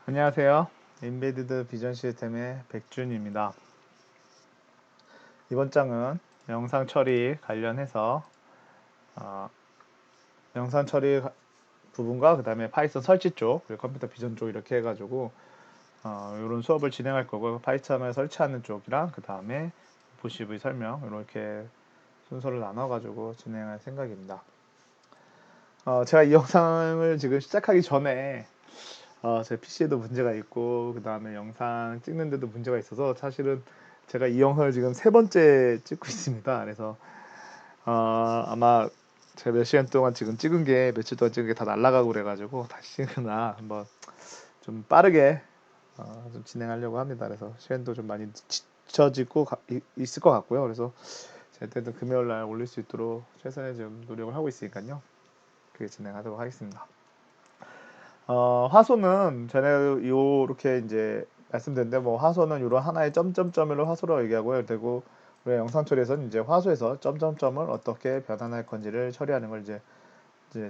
안녕하세요. 인베디드 비전 시스템의 백준입니다. 이번 장은 영상 처리 관련해서 영상 처리 부분과 그 다음에 파이썬 설치 쪽, 그리고 컴퓨터 비전 쪽 이렇게 해가지고 이런 수업을 진행할 거고 파이썬을 설치하는 쪽이랑 그 다음에 FOCV 설명 이렇게 순서를 나눠가지고 진행할 생각입니다. 제가 이 영상을 지금 시작하기 전에 제 PC에도 문제가 있고 그 다음에 영상 찍는데도 문제가 있어서 사실은 제가 이 영상을 지금 세 번째 찍고 있습니다. 그래서 아마 제가 몇 시간 동안 지금 찍은 게 며칠 동안 찍은 게 다 날아가고 그래가지고 다시 찍으나 한번 좀 빠르게 좀 진행하려고 합니다. 그래서 시간도 좀 많이 지쳐지고 있을 것 같고요. 그래서 제때도 금요일 날 올릴 수 있도록 최선의 좀 노력을 하고 있으니까요. 그렇게 진행하도록 하겠습니다. 화소는 전에 요렇게 이제 말씀드렸는데 뭐 화소는 이런 하나의 점점점으로 화소라고 얘기하고요. 그리고 우리 영상 처리에서는 이제 화소에서 점점점을 어떻게 변환할 건지를 처리하는 걸 이제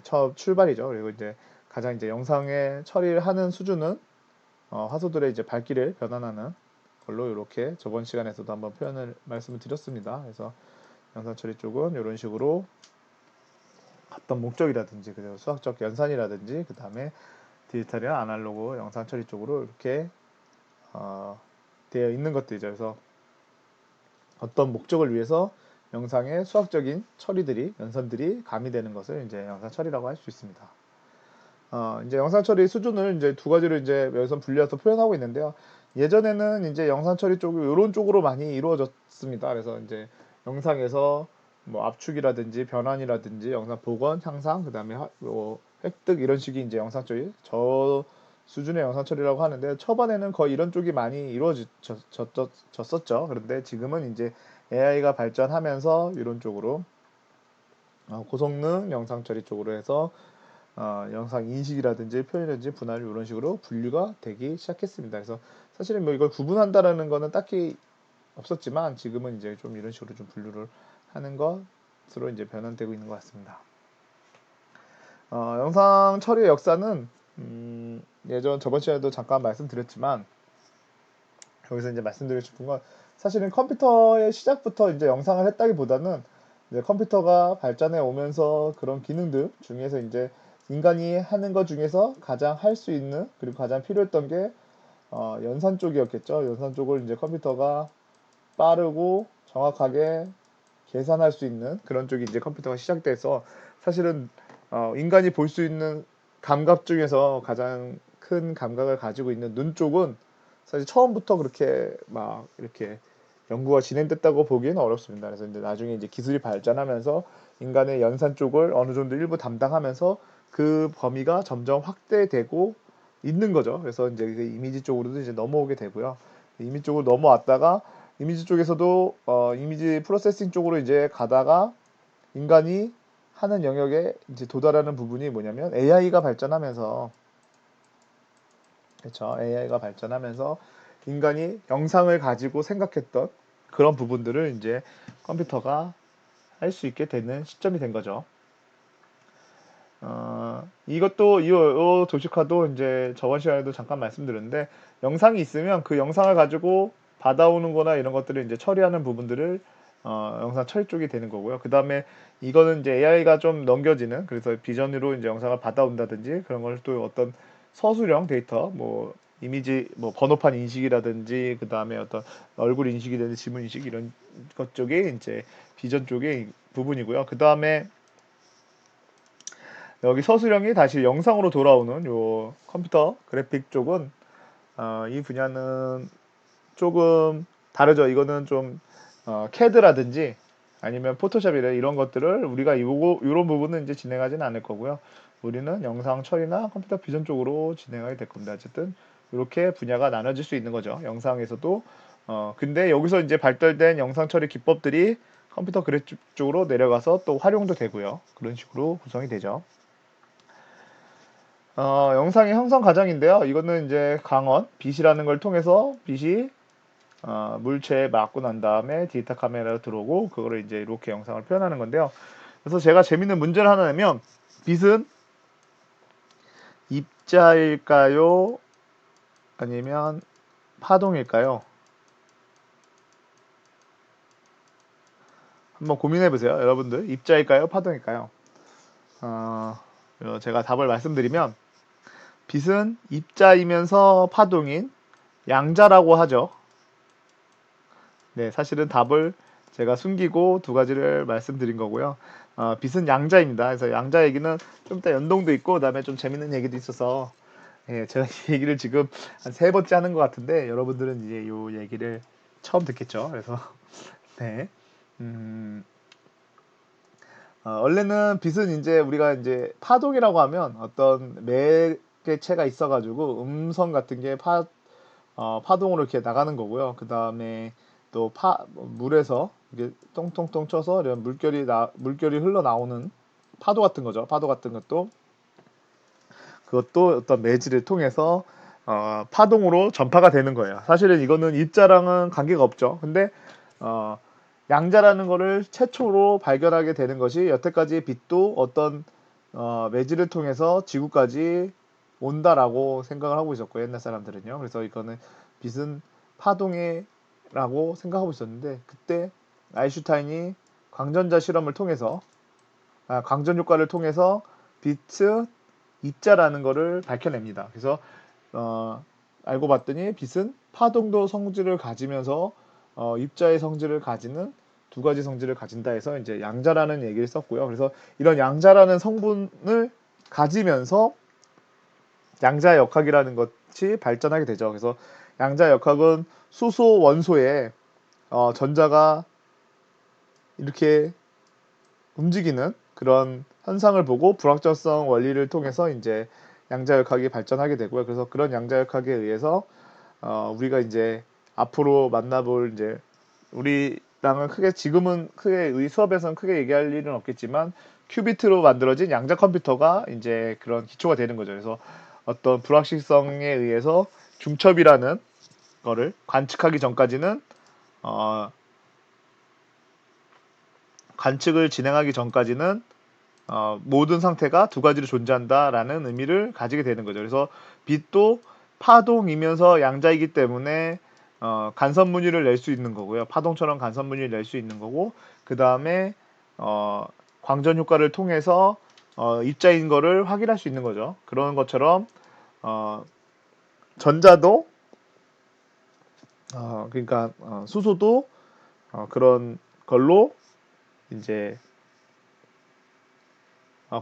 처음 출발이죠. 그리고 이제 가장 이제 영상에 처리를 하는 수준은 화소들의 이제 밝기를 변환하는 걸로 이렇게 저번 시간에서도 한번 말씀을 드렸습니다. 그래서 영상 처리 쪽은 이런 식으로 어떤 목적이라든지 그리고 수학적 연산이라든지 그 다음에 디지털이나 아날로그 영상 처리 쪽으로 이렇게 되어 있는 것들이죠. 그래서 어떤 목적을 위해서 영상의 수학적인 처리들이 연산들이 가미되는 것을 이제 영상 처리라고 할 수 있습니다. 이제 영상 처리 수준을 이제 두 가지로 이제 여기서 분리해서 표현하고 있는데요. 예전에는 이제 영상 처리 쪽이 이런 쪽으로 많이 이루어졌습니다. 그래서 이제 영상에서 뭐 압축이라든지 변환이라든지 영상 복원, 향상, 그 다음에 뭐 획득 이런 식이 이제 영상 처리 저 수준의 영상 처리라고 하는데 초반에는 거의 이런 쪽이 많이 이루어졌었죠. 그런데 지금은 이제 AI가 발전하면서 이런 쪽으로 고성능 영상 처리 쪽으로 해서 영상 인식이라든지 표현이라든지 분할 이런 식으로 분류가 되기 시작했습니다. 그래서 사실은 뭐 이걸 구분한다라는 거는 딱히 없었지만 지금은 이제 좀 이런 식으로 좀 분류를 하는 것으로 이제 변환되고 있는 것 같습니다. 영상 처리의 역사는 저번 시간에도 잠깐 말씀드렸지만 여기서 이제 말씀드리고 싶은 건 사실은 컴퓨터의 시작부터 이제 영상을 했다기보다는 이제 컴퓨터가 발전해 오면서 그런 기능들 중에서 이제 인간이 하는 것 중에서 가장 할 수 있는 그리고 가장 필요했던 게 연산 쪽이었겠죠. 연산 쪽을 이제 컴퓨터가 빠르고 정확하게 계산할 수 있는 그런 쪽이 이제 컴퓨터가 시작돼서 사실은 인간이 볼 수 있는 감각 중에서 가장 큰 감각을 가지고 있는 눈 쪽은 사실 처음부터 그렇게 막 이렇게 연구가 진행됐다고 보기는 어렵습니다. 그래서 이제 나중에 이제 기술이 발전하면서 인간의 연산 쪽을 어느 정도 일부 담당하면서 그 범위가 점점 확대되고 있는 거죠. 그래서 이제 그 이미지 쪽으로도 이제 넘어오게 되고요. 이미지 쪽으로 넘어왔다가 이미지 쪽에서도 이미지 프로세싱 쪽으로 이제 가다가 인간이 하는 영역에 이제 도달하는 부분이 뭐냐면 AI가 발전하면서 그렇죠. AI가 발전하면서 인간이 영상을 가지고 생각했던 그런 부분들을 이제 컴퓨터가 할 수 있게 되는 시점이 된 거죠. 이것도 이 도시카도 이제 저번 시간에도 잠깐 말씀드렸는데 영상이 있으면 그 영상을 가지고 받아오는 거나 이런 것들을 이제 처리하는 부분들을 영상 처리 쪽이 되는 거고요. 그 다음에 이거는 이제 AI가 좀 넘겨지는 그래서 비전으로 이제 영상을 받아온다든지 그런 걸 또 어떤 서술형 데이터 뭐 이미지 뭐 번호판 인식이라든지 그 다음에 어떤 얼굴 인식이라든지 지문 인식 이런 것 쪽이 이제 비전 쪽의 부분이고요. 그 다음에 여기 서술형이 다시 영상으로 돌아오는 요 컴퓨터 그래픽 쪽은 이 분야는 조금 다르죠. 이거는 좀 CAD라든지 아니면 포토샵이라 이런 것들을 우리가 이런 부분은 이제 진행하지는 않을 거고요. 우리는 영상 처리나 컴퓨터 비전 쪽으로 진행하게 될 겁니다. 어쨌든 이렇게 분야가 나눠질 수 있는 거죠. 영상에서도 근데 여기서 이제 발달된 영상 처리 기법들이 컴퓨터 그래픽 쪽으로 내려가서 또 활용도 되고요. 그런 식으로 구성이 되죠. 영상의 형성 과정인데요. 이거는 이제 강원, 빛이라는 걸 통해서 빛이 물체에 맞고 난 다음에 디지털 카메라로 들어오고 그거를 이제 이렇게 영상을 표현하는 건데요. 그래서 제가 재밌는 문제를 하나 내면 빛은 입자일까요? 아니면 파동일까요? 한번 고민해 보세요. 여러분들 입자일까요? 파동일까요? 제가 답을 말씀드리면 빛은 입자이면서 파동인 양자라고 하죠. 네, 사실은 답을 제가 숨기고 두 가지를 말씀드린 거고요. 빛은 양자입니다. 그래서 양자 얘기는 좀 이따 연동도 있고 그다음에 좀 재밌는 얘기도 있어서 예, 제가 이 얘기를 지금 한 세 번째 하는 것 같은데 여러분들은 이제 이 얘기를 처음 듣겠죠. 그래서 네. 음, 원래는 빛은 이제 우리가 이제 파동이라고 하면 어떤 매개체가 있어가지고 음성 같은 게 파동으로 이렇게 나가는 거고요. 그 다음에 또 물에서 이게 똥똥똥 쳐서 이런 물결이 흘러나오는 파도 같은 거죠. 파도 같은 것도 그것도 어떤 매질을 통해서 파동으로 전파가 되는 거예요. 사실은 이거는 입자랑은 관계가 없죠. 근데 어, 양자라는 거를 최초로 발견하게 되는 것이 여태까지 빛도 어떤 매질을 통해서 지구까지 온다라고 생각을 하고 있었고 옛날 사람들은요. 그래서 이거는 빛은 파동이라고 생각하고 있었는데 그때 아인슈타인이 광전자 실험을 통해서 광전 효과를 통해서 빛은 입자라는 거를 밝혀냅니다. 그래서 알고 봤더니 빛은 파동도 성질을 가지면서 입자의 성질을 가지는 두 가지 성질을 가진다 해서 이제 양자라는 얘기를 썼고요. 그래서 이런 양자라는 성분을 가지면서 양자 역학이라는 것이 발전하게 되죠. 그래서 양자 역학은 수소 원소에 전자가 이렇게 움직이는 그런 현상을 보고 불확정성 원리를 통해서 이제 양자역학이 발전하게 되고요. 그래서 그런 양자역학에 의해서 우리가 이제 앞으로 만나볼 이제 우리랑은 지금은 크게 수업에서는 크게 얘기할 일은 없겠지만 큐비트로 만들어진 양자 컴퓨터가 이제 그런 기초가 되는 거죠. 그래서 어떤 불확실성에 의해서 중첩이라는 거를 관측하기 전까지는 어, 관측을 진행하기 전까지는 모든 상태가 두 가지로 존재한다라는 의미를 가지게 되는 거죠. 그래서 빛도 파동이면서 양자이기 때문에 간섭무늬를 낼 수 있는 거고요. 파동처럼 간섭무늬를 낼 수 있는 거고 그 다음에 광전 효과를 통해서 입자인 거를 확인할 수 있는 거죠. 그런 것처럼 전자도 그러니까 수소도 그런 걸로 이제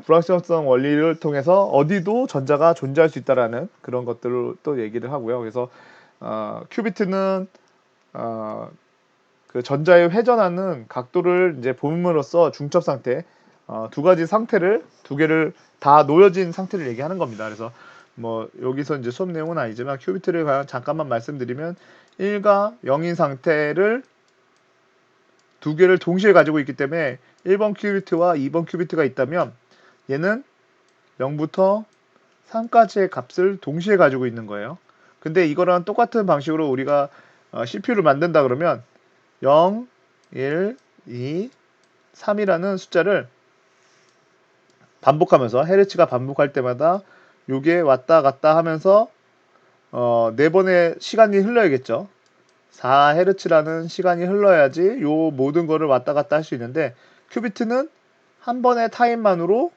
불확실성 원리를 통해서 어디도 전자가 존재할 수 있다라는 그런 것들을 또 얘기를 하고요. 그래서 큐비트는 그 전자의 회전하는 각도를 이제 봄으로써 중첩 상태 두 가지 상태를 두 개를 다 놓여진 상태를 얘기하는 겁니다. 그래서 뭐 여기서 이제 수업 내용은 아니지만 큐비트를 잠깐만 말씀드리면 1과 0인 상태를 두 개를 동시에 가지고 있기 때문에 1번 큐비트와 2번 큐비트가 있다면 얘는 0부터 3까지의 값을 동시에 가지고 있는 거예요. 근데 이거랑 똑같은 방식으로 우리가 CPU를 만든다 그러면 0, 1, 2, 3이라는 숫자를 반복하면서 헤르츠가 반복할 때마다 요게 왔다 갔다 하면서 네 번의 시간이 흘러야겠죠. 4헤르츠라는 시간이 흘러야지 요 모든 거를 왔다 갔다 할 수 있는데 큐비트는 한 번의 타임만으로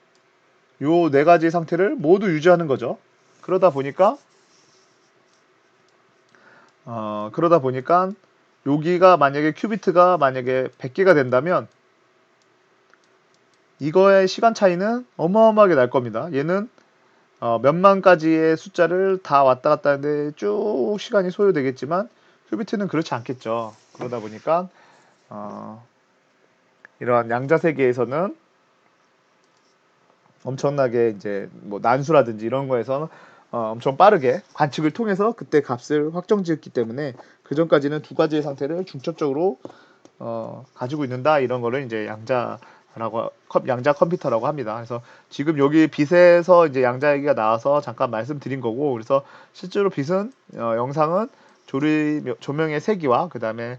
요 네 가지 상태를 모두 유지하는 거죠. 그러다 보니까 여기가 만약에 큐비트가 만약에 100개가 된다면 이거의 시간 차이는 어마어마하게 날 겁니다. 얘는 몇만 가지의 숫자를 다 왔다 갔다 하는데 쭉 시간이 소요되겠지만 큐비트는 그렇지 않겠죠. 그러다 보니까 이러한 양자 세계에서는 엄청나게 이제 뭐 난수라든지 이런 거에서는 엄청 빠르게 관측을 통해서 그때 값을 확정지었기 때문에 그 전까지는 두 가지의 상태를 중첩적으로 가지고 있는다 이런 거를 이제 양자 컴퓨터라고 합니다. 그래서 지금 여기 빛에서 이제 양자 얘기가 나와서 잠깐 말씀드린 거고 그래서 실제로 빛은 영상은 조명의 세기와 그 다음에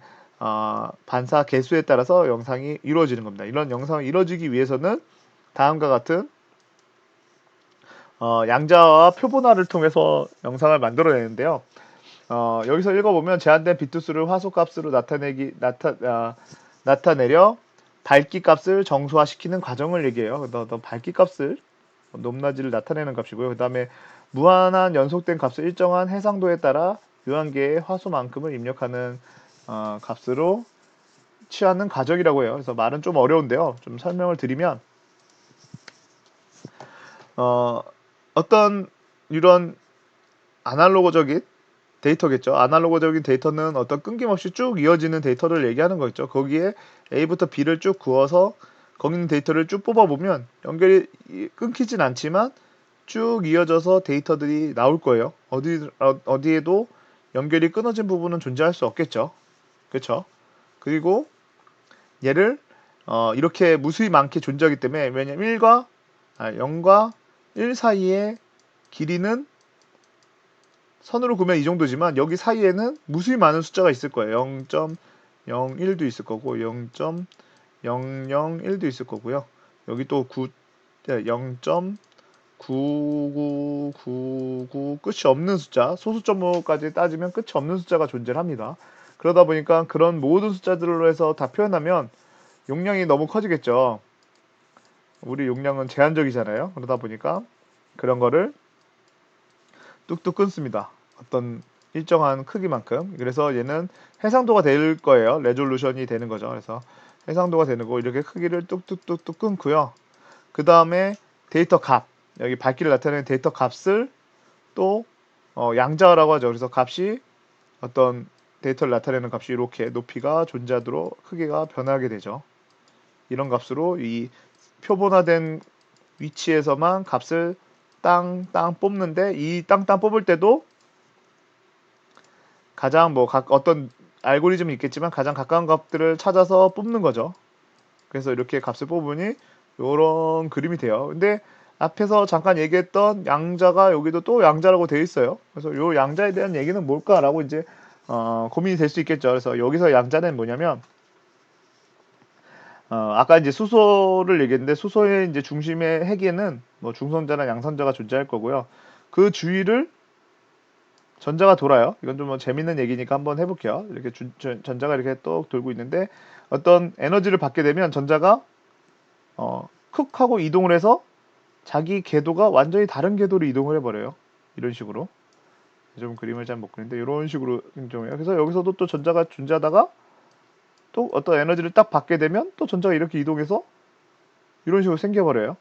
반사 개수에 따라서 영상이 이루어지는 겁니다. 이런 영상이 이루어지기 위해서는 다음과 같은 양자와 표본화를 통해서 영상을 만들어내는데요. 여기서 읽어보면 제한된 비트수를 화소값으로 나타내려 밝기값을 정수화시키는 과정을 얘기해요. 밝기값을 높낮이를 나타내는 값이고요. 그 다음에 무한한 연속된 값을 일정한 해상도에 따라 유한계의 화소만큼을 입력하는 값으로 취하는 과정이라고 해요. 그래서 말은 좀 어려운데요. 좀 설명을 드리면 어떤 이런 아날로그적인 데이터겠죠. 아날로그적인 데이터는 어떤 끊김없이 쭉 이어지는 데이터를 얘기하는 거겠죠. 거기에 A부터 B를 쭉 그어서 거기 있는 데이터를 쭉 뽑아보면 연결이 끊기진 않지만 쭉 이어져서 데이터들이 나올 거예요. 어디에도 연결이 끊어진 부분은 존재할 수 없겠죠. 그렇죠? 그리고 얘를 이렇게 무수히 많게 존재하기 때문에 왜냐면 0과 1 사이의 길이는 선으로 그으면 이 정도지만 여기 사이에는 무수히 많은 숫자가 있을 거예요. 0.01도 있을 거고 0.001도 있을 거고요. 여기 또 0.9999 끝이 없는 숫자, 소수점까지 따지면 끝이 없는 숫자가 존재합니다. 그러다 보니까 그런 모든 숫자들로 해서 다 표현하면 용량이 너무 커지겠죠. 우리 용량은 제한적이잖아요. 그러다 보니까 그런 거를 뚝뚝 끊습니다. 어떤 일정한 크기만큼. 그래서 얘는 해상도가 될 거예요. 레졸루션이 되는 거죠. 그래서 해상도가 되는 거 이렇게 크기를 뚝뚝뚝뚝 끊고요. 그 다음에 데이터 값, 여기 밝기를 나타내는 데이터 값을 또 양자화라고 하죠. 그래서 값이 어떤 데이터를 나타내는 값이 이렇게 높이가 존재하도록 크기가 변하게 되죠. 이런 값으로 이 표본화된 위치에서만 값을 땅땅 뽑는데 이 땅땅 뽑을 때도 가장 어떤 알고리즘이 있겠지만 가장 가까운 값들을 찾아서 뽑는 거죠. 그래서 이렇게 값을 뽑으니 이런 그림이 돼요. 근데 앞에서 잠깐 얘기했던 양자가 여기도 또 양자라고 되어 있어요. 그래서 이 양자에 대한 얘기는 뭘까라고 이제 고민이 될 수 있겠죠. 그래서 여기서 양자는 뭐냐면 아까 이제 수소를 얘기했는데 수소의 이제 중심의 핵에는 뭐 중선자나 양선자가 존재할 거고요. 그 주위를 전자가 돌아요. 이건 좀 재밌는 얘기니까 한번 해볼게요. 이렇게 전자가 이렇게 또 돌고 있는데 어떤 에너지를 받게 되면 전자가 쿡 하고 이동을 해서 자기 궤도가 완전히 다른 궤도로 이동을 해버려요. 이런 식으로. 좀 그림을 잘 못 그리는데 이런 식으로 생성해요. 그래서 여기서도 또 전자가 존재하다가 또 어떤 에너지를 딱 받게 되면 또 전자가 이렇게 이동해서 이런 식으로 생겨버려요.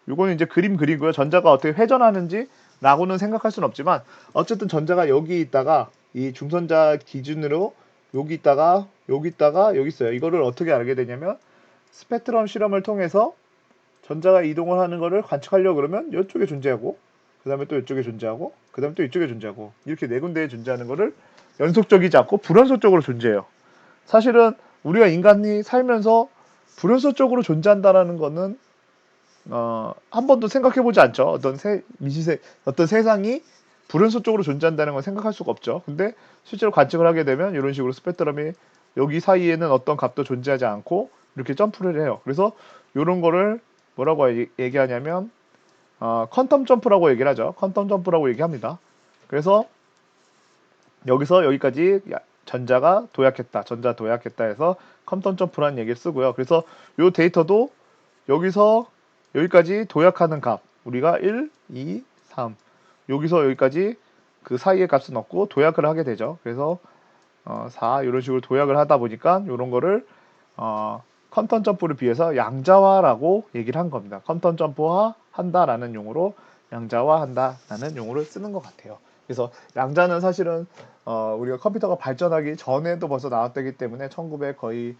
이거는 이제 그림 그리고요. 전자가 어떻게 회전하는지 라고는 생각할 수는 없지만 어쨌든 전자가 여기 있다가 이 중선자 기준으로 여기 있다가 여기 있다가 여기 있어요. 이거를 어떻게 알게 되냐면 스펙트럼 실험을 통해서 전자가 이동을 하는 거를 관측하려고 그러면 이쪽에 존재하고 그 다음에 또 이쪽에 존재하고 그 다음에 또 이쪽에 존재하고 이렇게 네 군데에 존재하는 거를 연속적이지 않고 불연속적으로 존재해요. 사실은 우리가 인간이 살면서 불연속적으로 존재한다라는 거는 한 번도 생각해보지 않죠. 어떤 세상이 불연속적으로 존재한다는 걸 생각할 수가 없죠. 근데 실제로 관측을 하게 되면 이런 식으로 스펙트럼이 여기 사이에는 어떤 값도 존재하지 않고 이렇게 점프를 해요. 그래서 이런 거를 뭐라고 얘기하냐면 퀀텀 점프라고 얘기를 하죠. 퀀텀 점프라고 얘기합니다. 그래서 여기서 여기까지 전자 도약했다 해서 퀀텀 점프라는 얘기를 쓰고요. 그래서 이 데이터도 여기서 여기까지 도약하는 값 우리가 1, 2, 3 여기서 여기까지 그 사이의 값을 넣고 도약을 하게 되죠. 그래서 4 이런 식으로 도약을 하다 보니까 이런 거를 퀀텀 점프를 비해서 양자화라고 얘기를 한 겁니다. 퀀텀 점프화 한다라는 용어로 양자화한다라는 용어를 쓰는 것 같아요. 그래서 양자는 사실은 우리가 컴퓨터가 발전하기 전에도 벌써 나왔기 때문에 1900 거의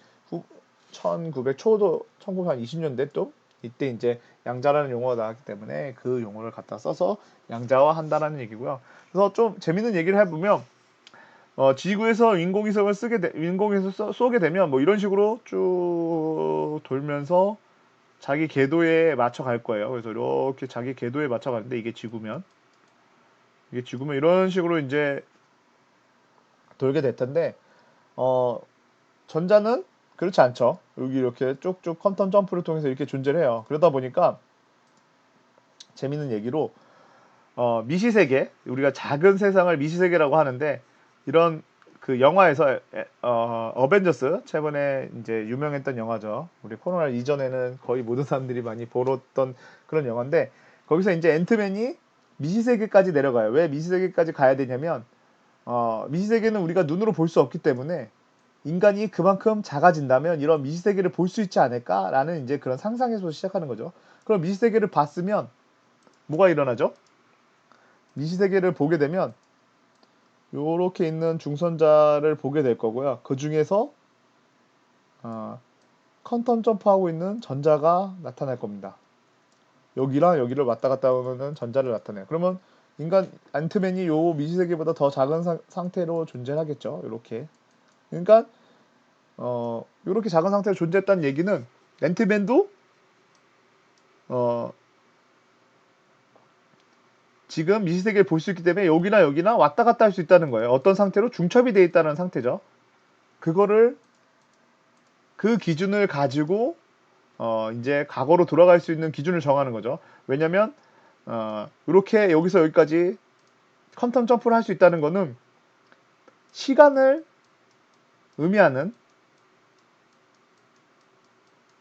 1900 초도 1920년대 또 이때 이제 양자라는 용어가 나왔기 때문에 그 용어를 갖다 써서 양자화한다라는 얘기고요. 그래서 좀 재밌는 얘기를 해보면 지구에서 인공위성을 쏘게 되면 뭐 이런 식으로 쭉 돌면서 자기 궤도에 맞춰 갈 거예요. 그래서 이렇게 자기 궤도에 맞춰 가는데 이게 지구면 이런 식으로 이제 돌게 될 텐데 전자는 그렇지 않죠. 여기 이렇게 쭉쭉 퀀텀 점프를 통해서 이렇게 존재를 해요. 그러다 보니까 재밌는 얘기로 미시세계 우리가 작은 세상을 미시세계라고 하는데 이런 그 영화에서 어벤져스 최근에 이제 유명했던 영화죠. 우리 코로나 이전에는 거의 모든 사람들이 많이 보렀던 그런 영화인데 거기서 이제 앤트맨이 미시세계까지 내려가요. 왜 미시세계까지 가야 되냐면 미시세계는 우리가 눈으로 볼 수 없기 때문에 인간이 그만큼 작아진다면 이런 미시세계를 볼 수 있지 않을까라는 이제 그런 상상에서 시작하는 거죠. 그럼 미시세계를 봤으면 뭐가 일어나죠? 미시세계를 보게 되면 요렇게 있는 중선자를 보게 될 거고요. 그 중에서 퀀텀 점프하고 있는 전자가 나타날 겁니다. 여기랑 여기를 왔다 갔다 하는 전자를 나타내요. 그러면 인간 앤트맨이 요 미시세계보다 더 작은 상태로 존재하겠죠. 이렇게. 그러니까 이렇게 작은 상태로 존재했다는 얘기는 앤트맨도 어, 지금 미시세계를 볼 수 있기 때문에 여기나 여기나 왔다 갔다 할 수 있다는 거예요. 어떤 상태로 중첩이 되어 있다는 상태죠. 그거를 그 기준을 가지고 이제 과거로 돌아갈 수 있는 기준을 정하는 거죠. 왜냐면 이렇게 여기서 여기까지 퀀텀 점프를 할 수 있다는 거는 시간을 의미하는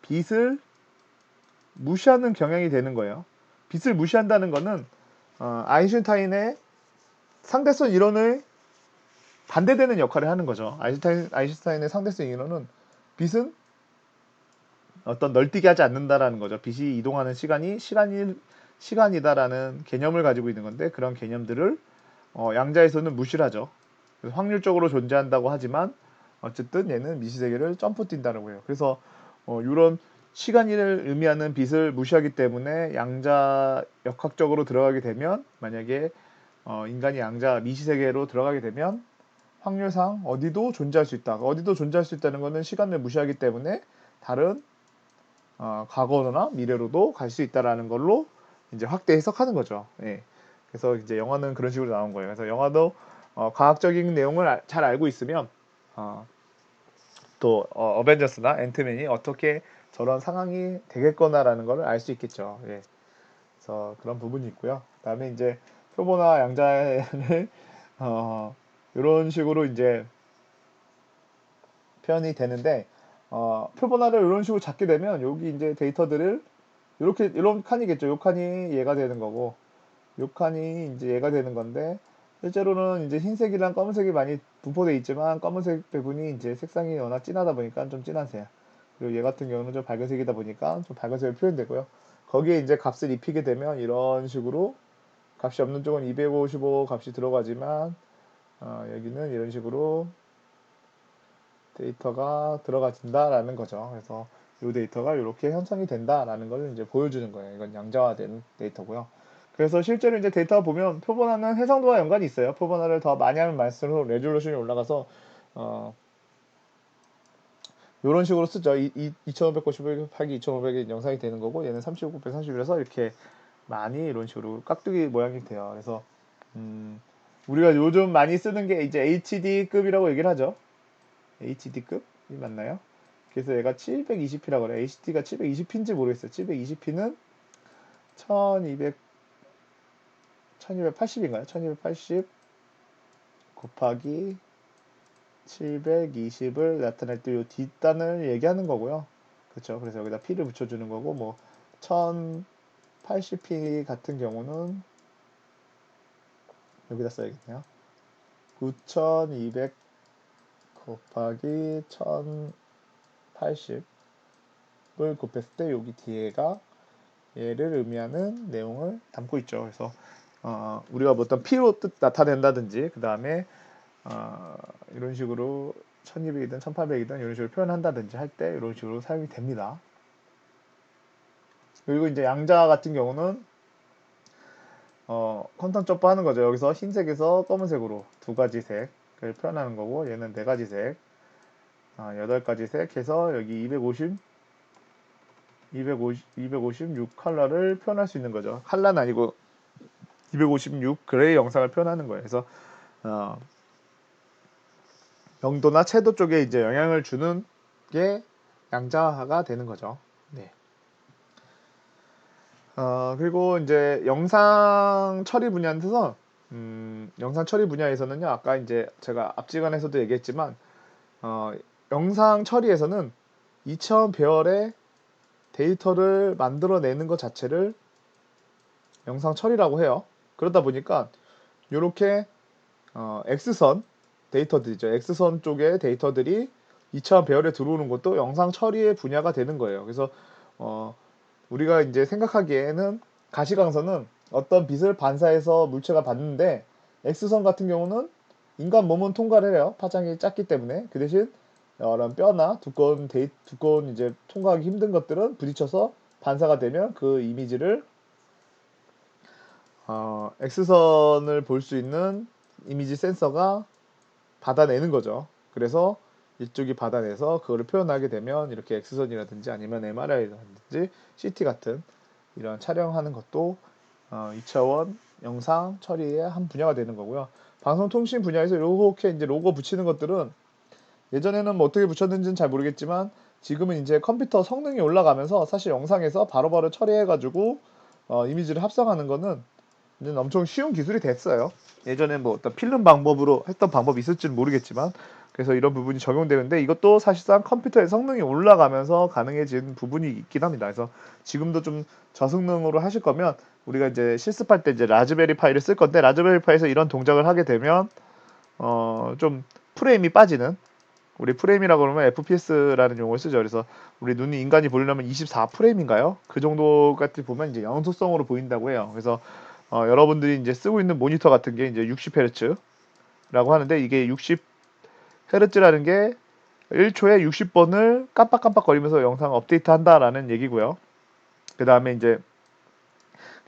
빛을 무시하는 경향이 되는 거예요. 빛을 무시한다는 거는 아인슈타인의 상대성 이론을 반대되는 역할을 하는 거죠. 아인슈타인의 상대성 이론은 빛은 어떤 널뛰게 하지 않는다라는 거죠. 빛이 이동하는 시간이다라는 개념을 가지고 있는 건데 그런 개념들을 양자에서는 무시를 하죠. 확률적으로 존재한다고 하지만 어쨌든 얘는 미시세계를 점프 뛴다라고 해요. 그래서 이런 시간을 의미하는 빛을 무시하기 때문에 양자 역학적으로 들어가게 되면 만약에 인간이 양자 미시세계로 들어가게 되면 확률상 어디도 존재할 수 있다. 어디도 존재할 수 있다는 것은 시간을 무시하기 때문에 다른 과거나 미래로도 갈 수 있다라는 걸로 이제 확대 해석하는 거죠. 예. 그래서 이제 영화는 그런 식으로 나온 거예요. 그래서 영화도 과학적인 내용을 잘 알고 있으면 또 어벤져스나 앤트맨이 어떻게 저런 상황이 되겠거나라는 걸 알 수 있겠죠. 예. 그래서 그런 부분이 있고요. 그다음에 이제 표본화 양자를 이런 식으로 이제 표현이 되는데 표본화를 이런 식으로 잡게 되면 여기 이제 데이터들을 이렇게 이런 칸이겠죠. 요 칸이 얘가 되는 거고 요 칸이 이제 얘가 되는 건데 실제로는 이제 흰색이랑 검은색이 많이 분포되어 있지만 검은색 부분이 이제 색상이 워낙 진하다 보니까 좀 진한 색. 그리고 얘 같은 경우는 좀 밝은색이다 보니까 좀 밝은색으로 표현되고요. 거기에 이제 값을 입히게 되면 이런 식으로 값이 없는 쪽은 255 값이 들어가지만 여기는 이런 식으로 데이터가 들어가진다라는 거죠. 그래서 이 데이터가 이렇게 형성이 된다라는 걸 이제 보여주는 거예요. 이건 양자화된 데이터고요. 그래서 실제로 이제 데이터 보면 표본화는 해상도와 연관이 있어요. 표본화를 더 많이 하면 많을수록 레졸루션이 올라가서 이런 식으로 쓰죠. 2591 하기 2500이 영상이 되는 거고 얘는 3931에서 이렇게 많이 이런 식으로 깍두기 모양이 돼요. 그래서 우리가 요즘 많이 쓰는 게 이제 HD급이라고 얘기를 하죠. HD급이 맞나요? 그래서 얘가 720p라고 그래. HD가 720p인지 모르겠어요. 720p는 1280인가요? 1280 곱하기 720을 나타낼 때 이 뒷단을 얘기하는 거고요. 그렇죠. 그래서 여기다 p를 붙여주는 거고 뭐 1080p 같은 경우는 여기다 써야겠네요. 9200 곱하기 1080을 곱했을 때 여기 뒤에가 얘를 의미하는 내용을 담고 있죠. 그래서 우리가 뭐 어떤 P로 뜻 나타낸다든지 그 다음에 이런 식으로 1200이든 1800이든 이런 식으로 표현한다든지 할 때 이런 식으로 사용이 됩니다. 그리고 이제 양자 같은 경우는 퀀텀 점프 하는 거죠. 여기서 흰색에서 검은색으로 두 가지 색을 표현하는 거고 얘는 네 가지 색, 8가지 색 해서 여기 256 컬러를 표현할 수 있는 거죠. 컬러는 아니고 256 그레이 영상을 표현하는 거예요. 그래서 명도나 채도 쪽에 이제 영향을 주는 게 양자화가 되는 거죠. 네. 그리고 이제 영상 처리 분야에서 영상 처리 분야에서는요, 아까 이제 제가 앞지간에서도 얘기했지만, 어, 영상 처리에서는 2차원 배열의 데이터를 만들어내는 것 자체를 영상 처리라고 해요. 그러다 보니까 이렇게 X선 데이터들이죠. X선 쪽의 데이터들이 2차원 배열에 들어오는 것도 영상 처리의 분야가 되는 거예요. 그래서 어, 우리가 이제 생각하기에는 가시광선은 어떤 빛을 반사해서 물체가 받는데 X선 같은 경우는 인간 몸은 통과를 해요. 파장이 작기 때문에. 그 대신 이런 뼈나 두꺼운 이제 통과하기 힘든 것들은 부딪혀서 반사가 되면 그 이미지를 X선을 볼 수 있는 이미지 센서가 받아내는 거죠. 그래서 이쪽이 받아내서 그거를 표현하게 되면 이렇게 X선이라든지 아니면 MRI라든지 CT 같은 이런 촬영하는 것도 2차원 영상 처리의 한 분야가 되는 거고요. 방송통신 분야에서 이렇게 이제 로고 붙이는 것들은 예전에는 뭐 어떻게 붙였는지는 잘 모르겠지만 지금은 이제 컴퓨터 성능이 올라가면서 사실 영상에서 바로바로 처리해가지고 이미지를 합성하는 거는 이제 엄청 쉬운 기술이 됐어요. 예전에 뭐 어떤 필름 방법으로 했던 방법이 있을지는 모르겠지만 그래서 이런 부분이 적용되는데 이것도 사실상 컴퓨터의 성능이 올라가면서 가능해진 부분이 있긴 합니다. 그래서 지금도 좀 저성능으로 하실 거면 우리가 이제 실습할 때 이제 라즈베리 파이를 쓸 건데 라즈베리 파이에서 이런 동작을 하게 되면 좀 프레임이 빠지는 우리 프레임이라고 그러면 FPS라는 용어를 쓰죠. 그래서 우리 눈이 인간이 보려면 24프레임인가요? 그 정도까지 보면 이제 영속성으로 보인다고 해요. 그래서 여러분들이 이제 쓰고 있는 모니터 같은 게 이제 60Hz라고 하는데 이게 60Hz라는 게 1초에 60번을 깜빡깜빡거리면서 영상 업데이트 한다라는 얘기고요. 그 다음에 이제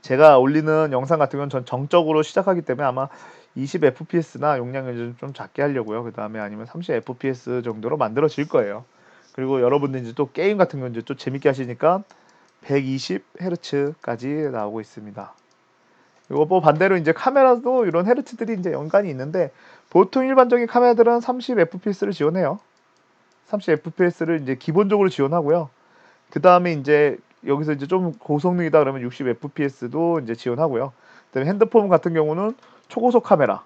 제가 올리는 영상 같은 건 전 정적으로 시작하기 때문에 아마 20fps나 용량을 좀 작게 하려고요. 그 다음에 아니면 30fps 정도로 만들어질 거예요. 그리고 여러분들 이제 또 게임 같은 건 이제 또 재밌게 하시니까 120Hz까지 나오고 있습니다. 이거 뭐 반대로 이제 카메라도 이런 헤르츠들이 이제 연관이 있는데 보통 일반적인 카메라들은 30fps를 지원해요. 30fps를 이제 기본적으로 지원하고요. 그 다음에 이제 여기서 이제 좀 고성능이다 그러면 60fps도 이제 지원하고요. 그다음에 핸드폰 같은 경우는 초고속 카메라,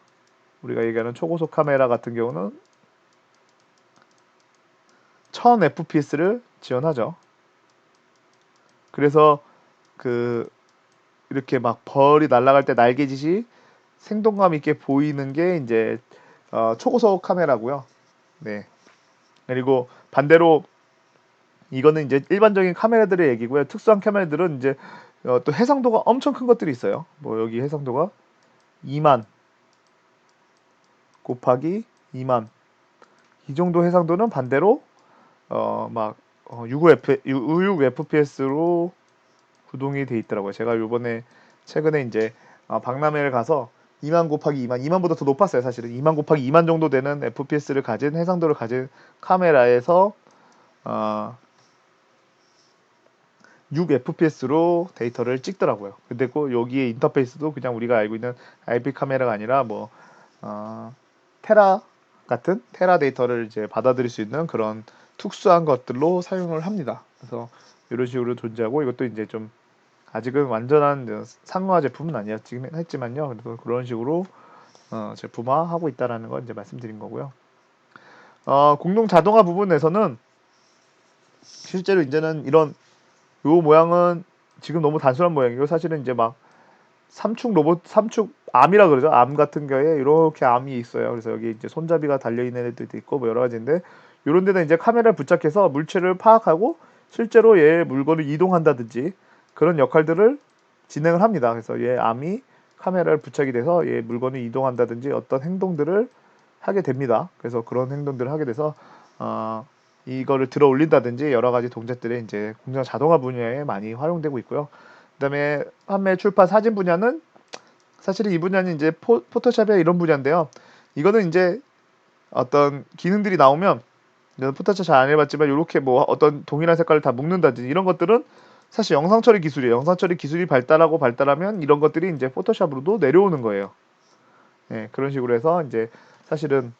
우리가 얘기하는 초고속 카메라 같은 경우는 1000fps를 지원하죠. 그래서 그 이렇게 막 벌이 날아갈 때 날개짓이 생동감 있게 보이는 게 이제 초고속 카메라고요. 네. 그리고 반대로 이거는 이제 일반적인 카메라들의 얘기고요. 특수한 카메라들은 이제 또 해상도가 엄청 큰 것들이 있어요. 뭐 여기 해상도가 2만 곱하기 2만 이 정도 해상도는 반대로 막 66fps로 구동이 돼 있더라고요. 제가 요번에 최근에 이제 박람회를 가서 2만 곱하기 2만, 2만보다 더 높았어요. 사실은 2만 곱하기 2만 정도 되는 fps를 가진 해상도를 가진 카메라에서 6fps로 데이터를 찍더라고요. 근데 그 여기에 인터페이스도 그냥 우리가 알고 있는 IP 카메라가 아니라 뭐 테라 같은 테라 데이터를 이제 받아들일 수 있는 그런 특수한 것들로 사용을 합니다. 그래서 이런 식으로 존재하고 이것도 이제 좀 아직은 완전한 상용화 제품은 아니었지만 했지만요. 그래서 그런 식으로 제품화하고 있다라는 걸 이제 말씀드린 거고요. 공동 자동화 부분에서는 실제로 이제는 이런 요 모양은 지금 너무 단순한 모양이고 사실은 이제 막 삼축 암이라 그러죠. 암 같은 경우에 이렇게 암이 있어요. 그래서 여기 이제 손잡이가 달려 있는 애들도 있고 뭐 여러 가지인데 이런 데는 이제 카메라를 부착해서 물체를 파악하고 실제로 얘 물건을 이동한다든지 그런 역할들을 진행을 합니다. 그래서 얘 암이 카메라를 부착이 돼서 얘 물건을 이동한다든지 어떤 행동들을 하게 됩니다. 그래서 그런 행동들을 하게 돼서 이거를 들어 올린다든지 여러 가지 동작들이 이제 공정 자동화 분야에 많이 활용되고 있고요. 그다음에 판매, 출판, 사진 분야는 사실은 이 분야는 이제 포토샵이나 이런 분야인데요. 이거는 이제 어떤 기능들이 나오면 저는 포토샵 잘 안 해봤지만 이렇게 뭐 어떤 동일한 색깔을 다 묶는다든지 이런 것들은 사실 영상 처리 기술이에요. 영상 처리 기술이 발달하면 이런 것들이 이제 포토샵으로도 내려오는 거예요. 네, 그런 식으로 해서 이제 사실은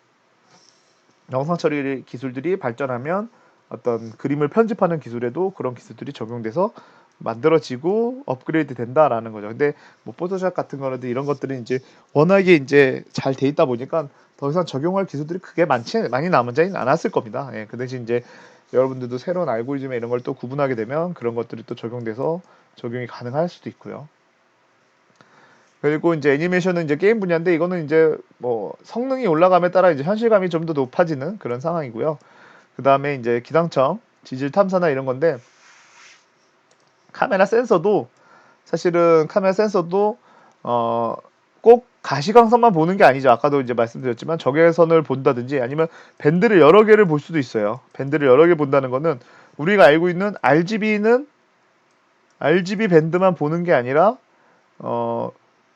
영상 처리 기술들이 발전하면 어떤 그림을 편집하는 기술에도 그런 기술들이 적용돼서 만들어지고 업그레이드 된다라는 거죠. 근데 뭐 포토샵 같은 거라도 이런 것들은 이제 워낙에 이제 잘 돼 있다 보니까 더 이상 적용할 기술들이 크게 많이 남지 않았을 겁니다. 예, 그 대신 이제 여러분들도 새로운 알고리즘에 이런 걸 또 구분하게 되면 그런 것들이 또 적용돼서 적용이 가능할 수도 있고요. 그리고 이제 애니메이션은 이제 게임 분야인데 이거는 이제 뭐 성능이 올라감에 따라 이제 현실감이 좀 더 높아지는 그런 상황이고요. 그 다음에 이제 기상청, 지질 탐사나 이런 건데 카메라 센서도 사실은 카메라 센서도 꼭 가시광선만 보는 게 아니죠. 아까도 이제 말씀드렸지만 적외선을 본다든지 아니면 밴드를 여러 개를 볼 수도 있어요. 밴드를 여러 개 본다는 거는 우리가 알고 있는 RGB 밴드만 보는 게 아니라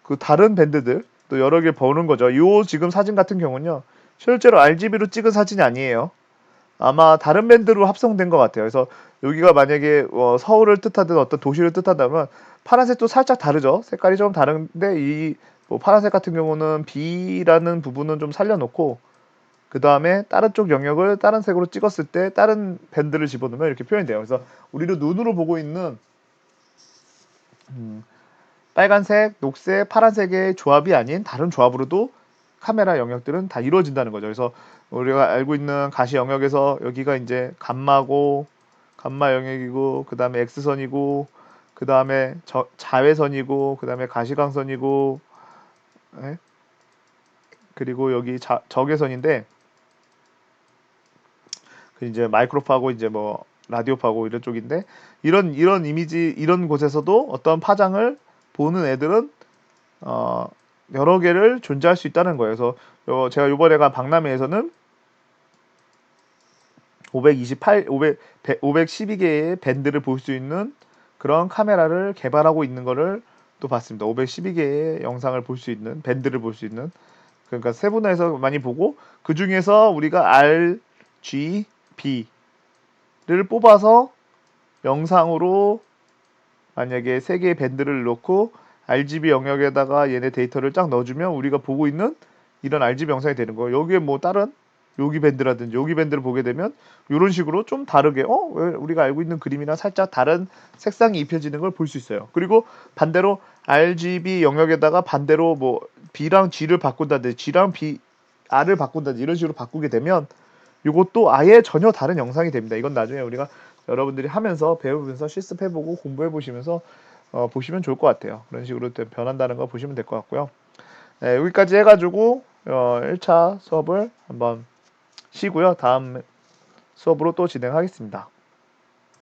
그 다른 밴드들 또 여러 개 보는 거죠. 요 지금 사진 같은 경우는요. 실제로 RGB로 찍은 사진이 아니에요. 아마 다른 밴드로 합성된 것 같아요. 그래서 여기가 만약에 서울을 뜻하든 어떤 도시를 뜻한다면 파란색도 살짝 다르죠. 색깔이 좀 다른데 이뭐 파란색 같은 경우는 B라는 부분은 좀 살려놓고 그 다음에 다른 쪽 영역을 다른 색으로 찍었을 때 다른 밴드를 집어넣으면 이렇게 표현이 돼요. 그래서 우리도 눈으로 보고 있는 빨간색, 녹색, 파란색의 조합이 아닌 다른 조합으로도 카메라 영역들은 다 이루어진다는 거죠. 그래서 우리가 알고 있는 가시 영역에서 여기가 이제 감마 영역이고, 그 다음에 X선이고, 그 다음에 자외선이고, 그 다음에 가시광선이고, 예? 그리고 여기 적외선인데, 그 이제 마이크로파고 이제 뭐 라디오파고 이런 쪽인데, 이런 이미지 이런 곳에서도 어떤 파장을 보는 애들은 어, 여러 개를 존재할 수 있다는 거예요. 그래서 제가 이번에 간 박람회에서는 512개의 밴드를 볼 수 있는 그런 카메라를 개발하고 있는 거를 또 봤습니다. 512개의 영상을 볼 수 있는 밴드를 볼 수 있는 그러니까 세분화해서 많이 보고 그 중에서 우리가 R, G, B를 뽑아서 영상으로 만약에 세 개의 밴드를 넣고 RGB 영역에다가 얘네 데이터를 쫙 넣어주면 우리가 보고 있는 이런 RGB 영상이 되는 거예요. 여기에 뭐 다른 여기 밴드라든지 여기 밴드를 보게 되면 이런 식으로 좀 다르게 왜 우리가 알고 있는 그림이랑 살짝 다른 색상이 입혀지는 걸 볼 수 있어요. 그리고 반대로 RGB 영역에다가 반대로 뭐 B랑 G를 바꾼다든지 G랑 B, R을 바꾼다든지 이런 식으로 바꾸게 되면 이것도 아예 전혀 다른 영상이 됩니다. 이건 나중에 우리가 여러분들이 하면서 배우면서 실습해보고 공부해보시면서 보시면 좋을 것 같아요. 그런 식으로 변한다는 거 보시면 될 것 같고요. 네, 여기까지 해가지고 1차 수업을 한번 쉬고요. 다음 수업으로 또 진행하겠습니다.